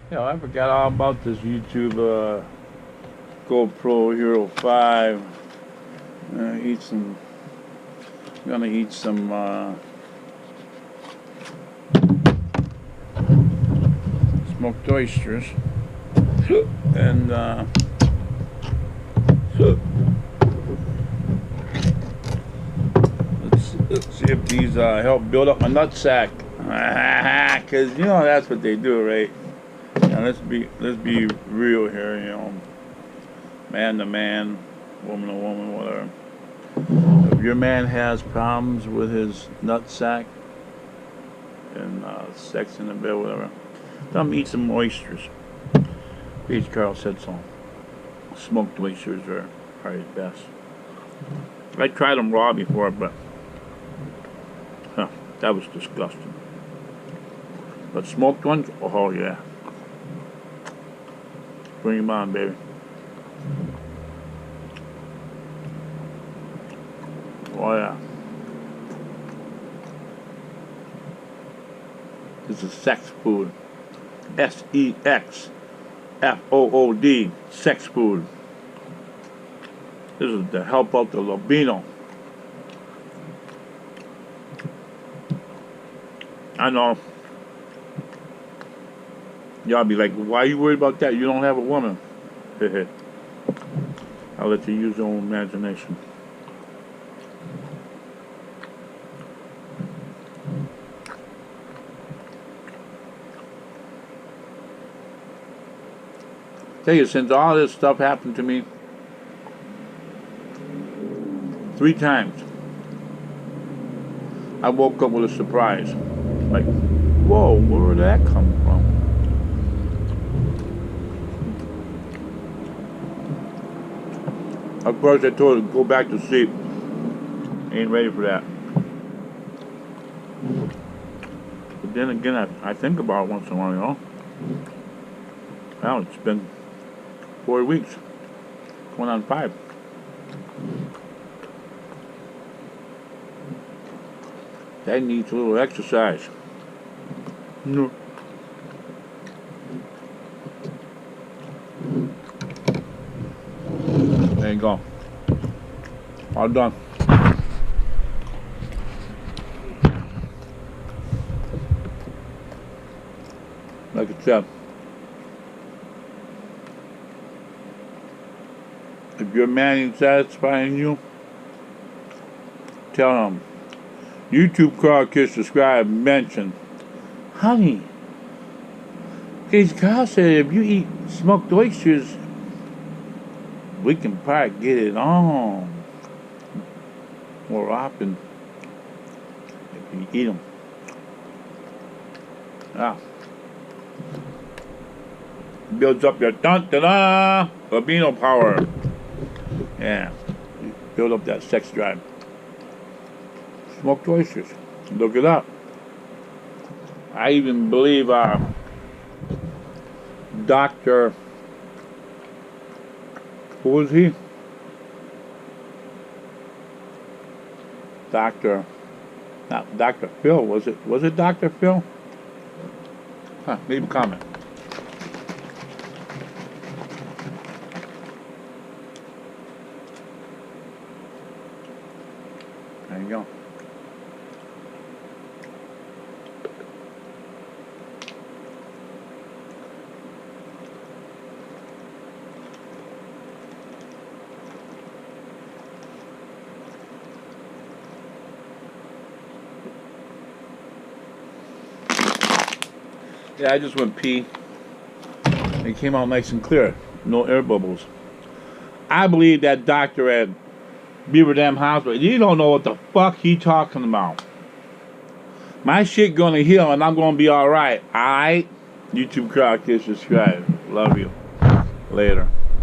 Yeah, I forgot all about this YouTube GoPro Hero 5. Eat some. Gonna eat some smoked oysters, and let's see if these help build up my nutsack. Cause you know that's what they do, right? Now let's be real here, man to man, woman to woman, whatever. If your man has problems with his nutsack and sex in the bed, whatever, let him eat some oysters. Beach Carl said so. Smoked oysters are his best. I tried them raw before, but that was disgusting. But smoked ones, oh yeah. Bring them on, baby. Oh yeah. This is sex food. SEXFOOD. Sex food. This is to help out the libido. I know. Y'all be like, why are you worried about that? You don't have a woman. I'll let you use your own imagination. Tell you, since all this stuff happened to me 3 times, I woke up with a surprise. Like, whoa, where did that come from? Of course, I told her to go back to sleep. Ain't ready for that. But then again, I think about it once in a while, Well, it's been 4 weeks. Going on 5. That needs a little exercise. No. There you go. All done. Like I said, if your man ain't satisfying you, tell him. YouTube Carl Kiss subscribe mention. Honey, Case Carl said if you eat smoked oysters, we can probably get it on more often if you eat them. Yeah. Builds up your dun-da-da libido power. Yeah. Build up that sex drive. Smoked oysters. Look it up. I even believe Dr. Who was he? Not Dr. Phil, was it? Was it Dr. Phil? Leave a comment. There you go. Yeah, I just went pee. It came out nice and clear. No air bubbles. I believe that doctor at Beaver Dam Hospital, you don't know what the fuck he talking about. My shit gonna heal and I'm gonna be alright. Alright? YouTube Crowd Kiss subscribe. Love you. Later.